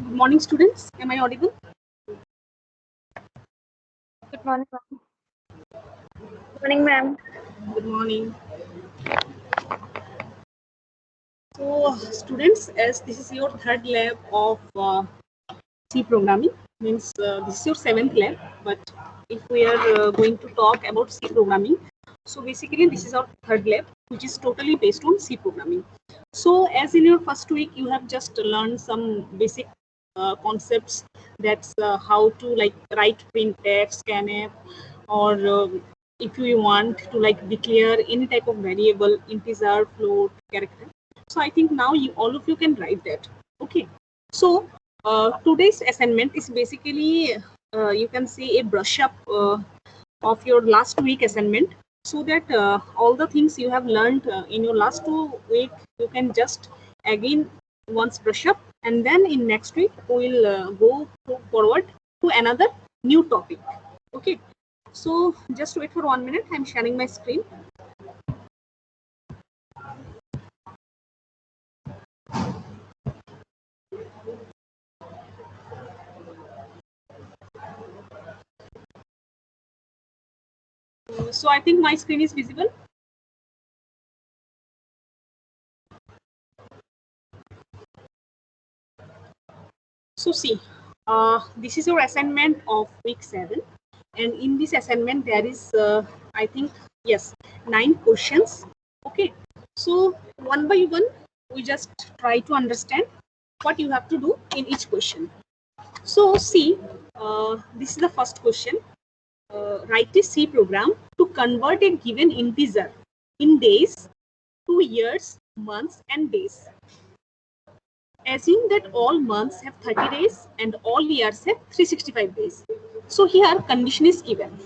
Good morning, students. Am I audible? Good morning, ma'am. Good morning, ma'am. Good morning. So, students, as this is your third lab of C programming, means this is your seventh lab. But if we are going to talk about C programming, so basically this is our third lab, which is totally based on C programming. So, as in your first week, you have just learned some basic concepts. That's how to like write printf, scanf, or if you want to like declare any type of variable, integer, float, character. So I think now all of you can write that. Okay. So today's assignment is basically you can say a brush up of your last week assignment, so that all the things you have learned in your last 2 week you can just again once brush up, and then in next week we'll go forward to another new topic. Okay. So just wait for 1 minute. I'm sharing my screen. So I think my screen is visible. So see, this is your assignment of week 7, and in this assignment there is I think yes 9 questions. Okay, so one by one we just try to understand what you have to do in each question. So see, this is the first question. Write a C program to convert a given integer in days to years, months, and days. Assume that all months have 30 days and all years have 365 days. So here condition is given.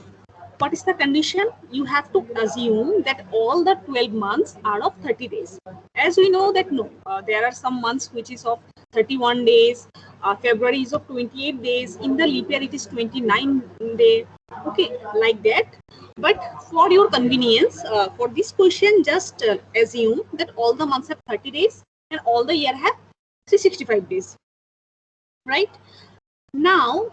What is the condition? You have to assume that all the 12 months are of 30 days. As we know that no, there are some months which is of 31 days, February is of 28 days, in the leap year it is 29 days, okay, like that. But for your convenience, for this question, just assume that all the months have 30 days and all the year have 365 days, right? Now,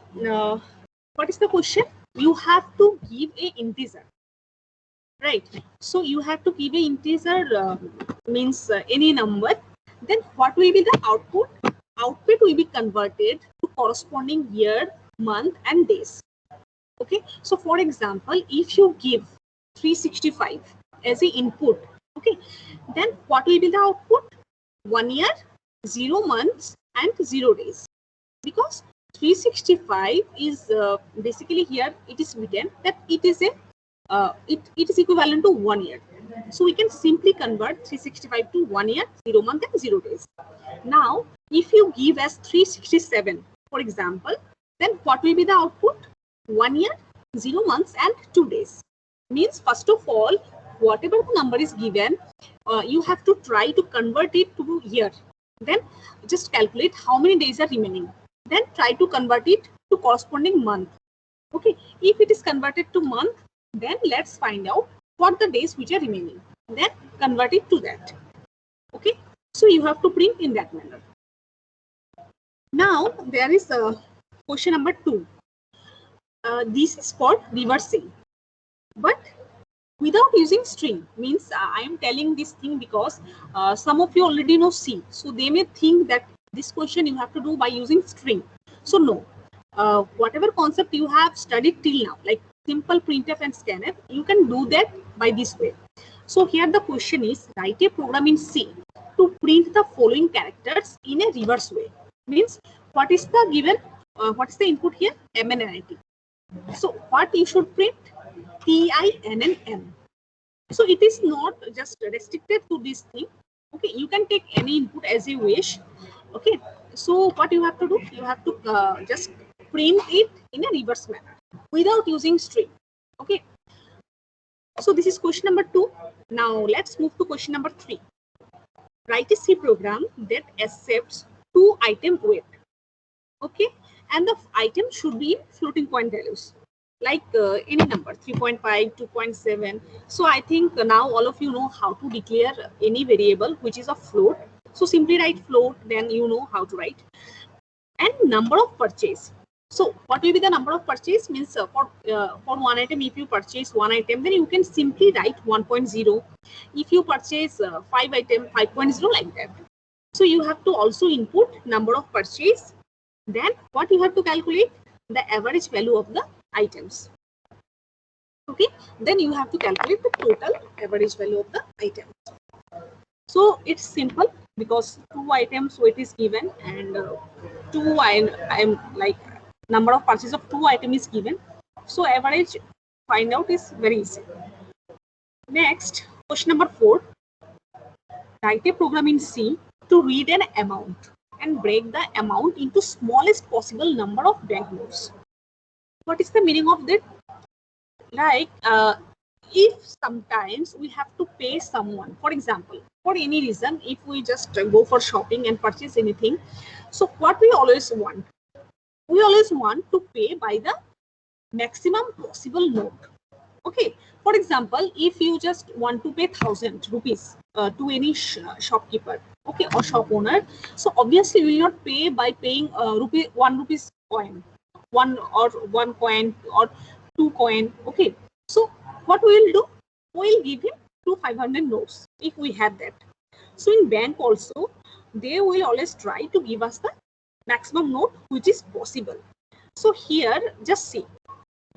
what is the question? You have to give a integer, right? So you have to give a integer means any number. Then what will be the output? Output will be converted to corresponding year, month, and days. Okay. So for example, if you give 365 as an input, okay, then what will be the output? 1 year, 0 months, and 0 days. Because 365 is basically here it is written that it is a it is equivalent to 1 year. So we can simply convert 365 to 1 year, 0 month, and 0 days. Now, if you give as 367, for example, then what will be the output? 1 year, 0 months, and 2 days. Means first of all, whatever the number is given, you have to try to convert it to year. Then just calculate how many days are remaining. Then try to convert it to corresponding month. Okay, if it is converted to month, then let's find out what the days which are remaining. Then convert it to that. Okay, so you have to print in that manner. Now there is question number 2. This is called reversing, but without using string. Means I am telling this thing because some of you already know C, so they may think that this question you have to do by using string. So no, whatever concept you have studied till now, like simple printf and scanf, you can do that by this way. So here the question is, write a program in C to print the following characters in a reverse way. Means what is the given, what is the input here? MNNIT. So what you should print? TINNM. So it is not just restricted to this thing. Okay, you can take any input as you wish. Okay, so what you have to do? You have to just print it in a reverse manner without using string. Okay, so this is question number 2. Now let's move to question number 3. Write a C program that accepts 2 item weight. Okay, and the item should be in floating point values, like any number, 3.5, 2.7. So I think now all of you know how to declare any variable which is a float. So simply write float, then you know how to write. and number of purchase. So what will be the number of purchase? Means for one item, if you purchase one item, then you can simply write 1.0. If you purchase 5 items, 5.0, like that. So you have to also input number of purchase. Then what you have to calculate? The average value of the items. Okay, then you have to calculate the total average value of the items. So it's simple because 2 items weight is given, and I'm like number of purchase of 2 items is given. So average find out is very easy. Next, question number 4. Write a program in C to read an amount and break the amount into smallest possible number of banknotes. What is the meaning of that? Like if sometimes we have to pay someone, for example, for any reason, if we just go for shopping and purchase anything, so what we always want? We always want to pay by the maximum possible note. Okay, for example, if you just want to pay 1,000 rupees to any shopkeeper, okay, or shop owner, so obviously you will not pay by paying 1 rupees coin, one coin or 2 coin. Okay, so what we will do? We will give him 500 notes if we have that. So in bank also, they will always try to give us the maximum note which is possible. So here, just see,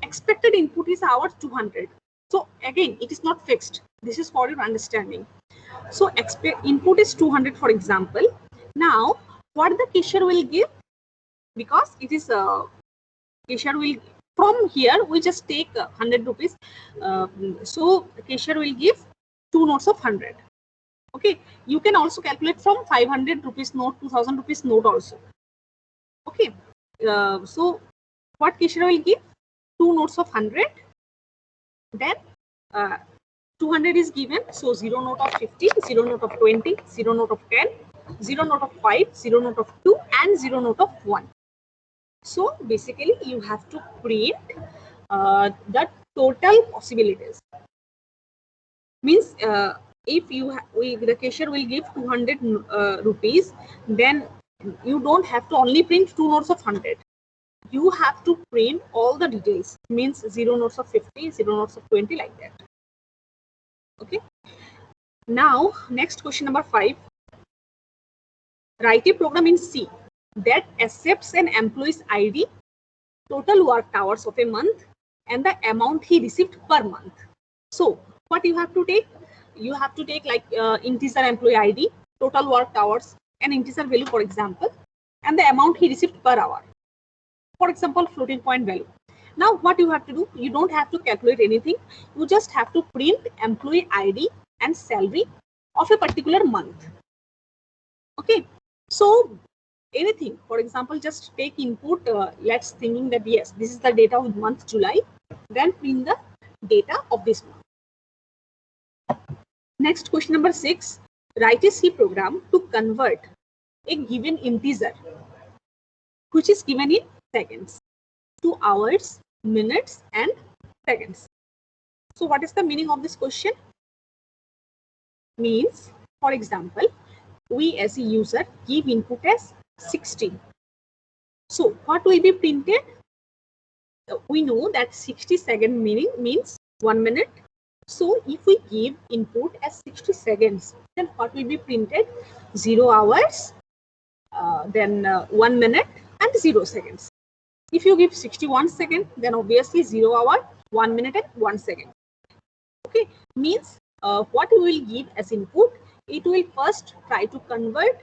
expected input is our 200. So again, it is not fixed. This is for your understanding. So input is 200, for example. Now, what the cashier will give? Because it is cashier will, from here we just take 100 rupees. So cashier will give 2 notes of 100. Okay, you can also calculate from 500 rupees note, 2000 rupees note also. Okay, so what cashier will give? 2 notes of 100. Then 200 is given, so 0 note of 50, 0 note of 20, 0 note of 10, 0 note of 5, 0 note of 2, and 0 note of 1. So basically you have to print the total possibilities. Means if the cashier will give 200 rupees, then you don't have to only print 2 notes of 100. You have to print all the details. Means 0 notes of 50, 0 notes of 20, like that. Okay. Now, next question number 5. Write a program in C that accepts an employee's ID, total work hours of a month, and the amount he received per month. So, what you have to take? You have to take like integer employee ID, total work hours, and integer value, for example, and the amount he received per hour. For example, floating point value. Now, what you have to do? You don't have to calculate anything. You just have to print employee ID and salary of a particular month. Okay. So, anything, for example, just take input. Let's thinking that yes, this is the data of month July. Then print the data of this month. Next, question number 6. Write a C program to convert a given integer, which is given in seconds, to hours, minutes, and seconds. So what is the meaning of this question? Means, for example, we as a user give input as 60. So what will be printed? We know that 60 second means 1 minute. So if we give input as 60 seconds, then what will be printed? 0 hours, then 1 minute, and 0 seconds. If you give 61 seconds, then obviously 0 hour, 1 minute, and 1 second. Okay, means what we will give as input, it will first try to convert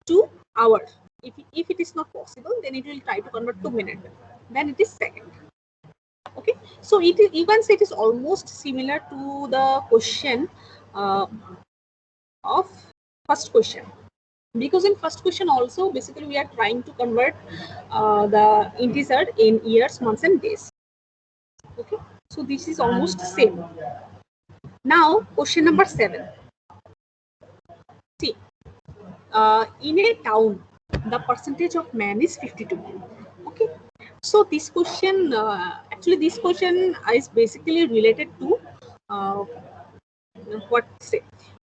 to hours. If it is not possible, then it will try to convert to minute. Then it is second. Okay, so you can say it is almost similar to the question of first question. Because in first question also, basically we are trying to convert the integer in years, months, and days. Okay, so this is almost same. Now, question number 7. See, in a town, the percentage of man is 52. Okay, so this question, actually this question is basically related to what say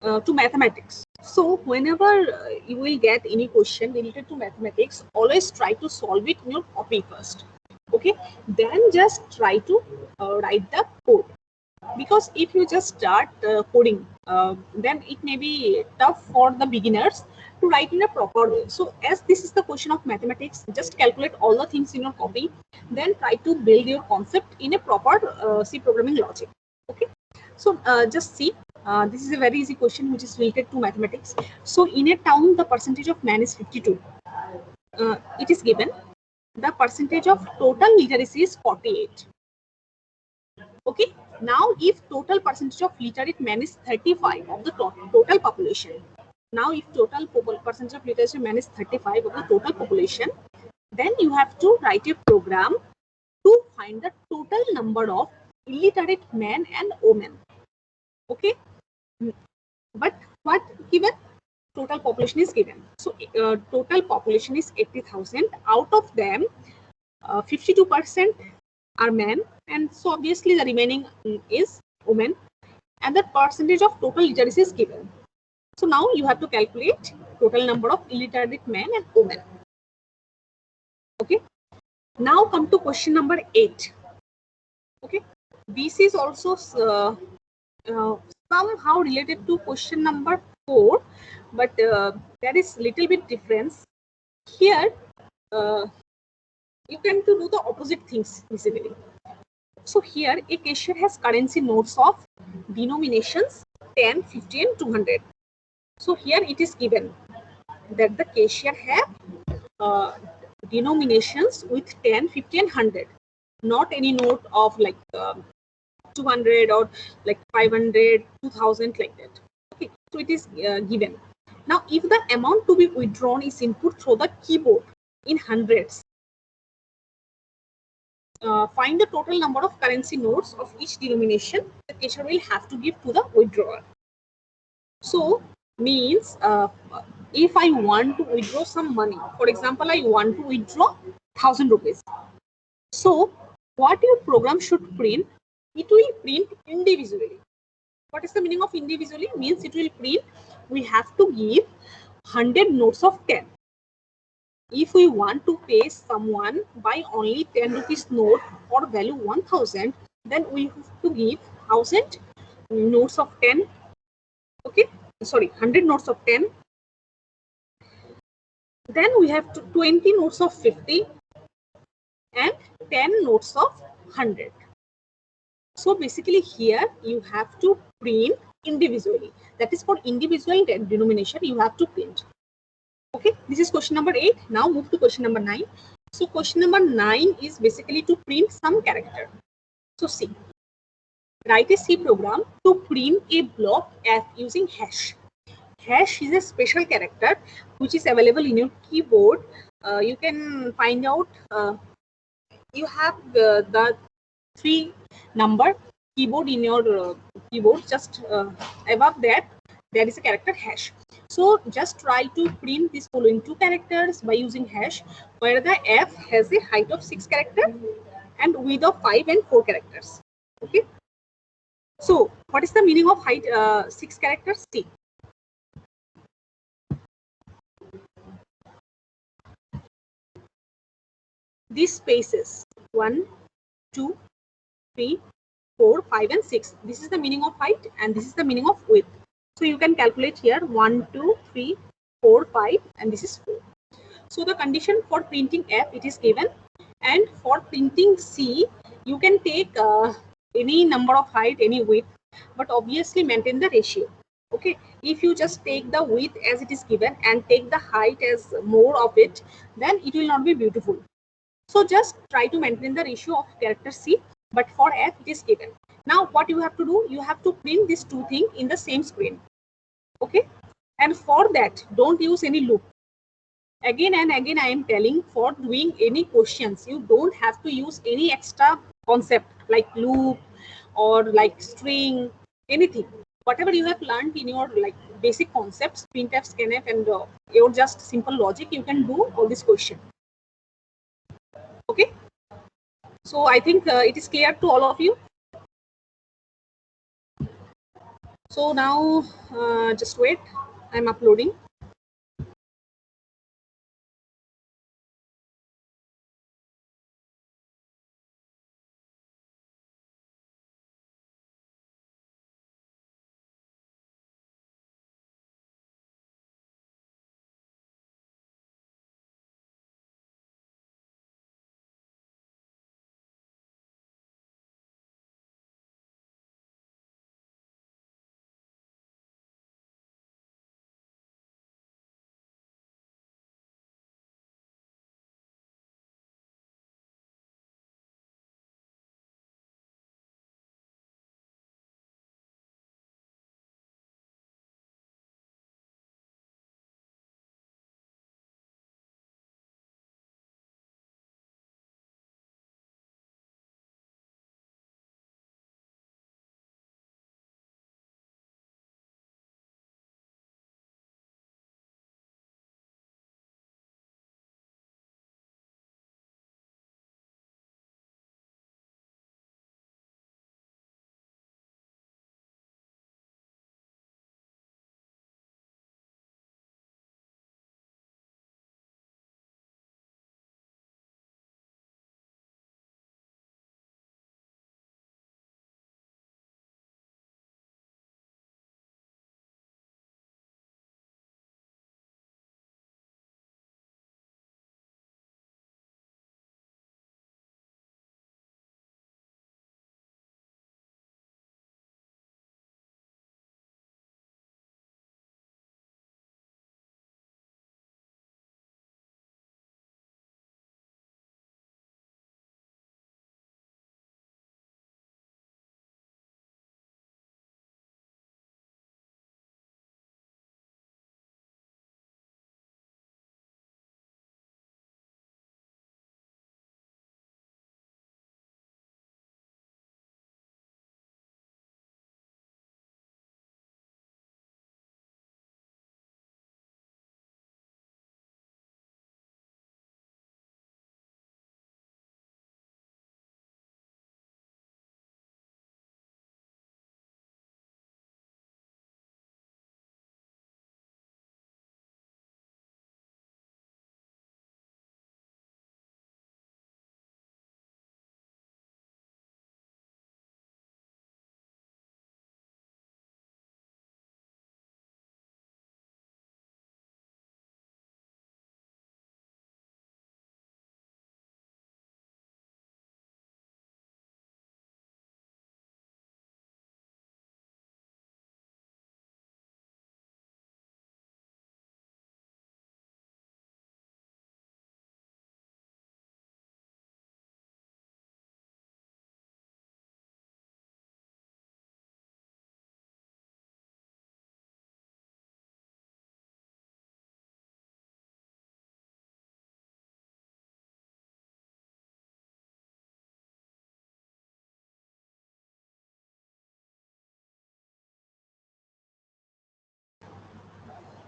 to mathematics. So whenever you will get any question related to mathematics, always try to solve it in your copy first. Okay, then just try to write the code. Because if you just start coding, then it may be tough for the beginners to write in a proper way. So as this is the question of mathematics, just calculate all the things in your copy, then try to build your concept in a proper C programming logic. Okay, so just see, this is a very easy question which is related to mathematics. So in a town, the percentage of man is 52. It is given. The percentage of total literacy is 48. Okay, now if total percentage of literate man is 35 of the total population, now if total percentage of literate man is 35 of the total population, then you have to write a program to find the total number of illiterate men and women. Okay, but what given? Total population is given. So total population is 80,000. Out of them, 52% are men, and so obviously the remaining is women, and the percentage of total literacy is given. So now you have to calculate total number of illiterate men and women. Okay, now come to question number 8. Okay, this is also somehow related to question number 4, but there is little bit difference here. You can do the opposite things basically. So here a cashier has currency notes of denominations 10, 50 and 200. So here it is given that the cashier have denominations with 10, 50 and 100, not any note of like 200 or like 500, 2000 like that. Okay, so it is given. Now if the amount to be withdrawn is input through the keyboard in hundreds, find the total number of currency notes of each denomination the cashier will have to give to the withdrawer. So means if I want to withdraw some money, for example, I want to withdraw 1000 rupees. So what your program should print? It will print individually. What is the meaning of individually? Means it will print, we have to give 100 notes of 10. If we want to pay someone by only 10 rupees note or value 1000, then we have to give 1000 notes of 10. Okay, sorry, 100 notes of 10. Then we have 20 notes of 50 and 10 notes of 100. So basically here you have to print individually. That is for individual denomination you have to print. Okay, this is question number 8. Now move to question number 9. So question number 9 is basically to print some character. So see, write a C program to print a block F using hash. Hash is a special character which is available in your keyboard. You can find out, you have the 3 number keyboard in your keyboard. Just above that there is a character hash. So just try to print this following 2 characters by using hash, where the F has a height of 6 characters and width of 5 and 4 characters. Okay, so what is the meaning of height 6 characters? See, these spaces 1, 2, 3, 4, 5 and 6, this is the meaning of height and this is the meaning of width. So you can calculate here 1, 2, 3, 4, 5 and this is 4. So the condition for printing F, it is given, and for printing C you can take any number of height, any width, but obviously maintain the ratio. Okay, if you just take the width as it is given and take the height as more of it, then it will not be beautiful. So just try to maintain the ratio of character C, but for F it is given. Now what you have to do, you have to print these 2 things in the same screen. Okay, and for that don't use any loop. Again and again I am telling, for doing any questions you don't have to use any extra concept like loop or like string, anything. Whatever you have learned in your like basic concepts, printf, scanf and your just simple logic, you can do all this question. Okay, so I think it is clear to all of you. So now just wait, I'm uploading.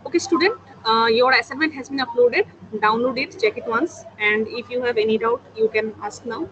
Okay, student, your assignment has been uploaded. Download it, check it once, and if you have any doubt, you can ask now.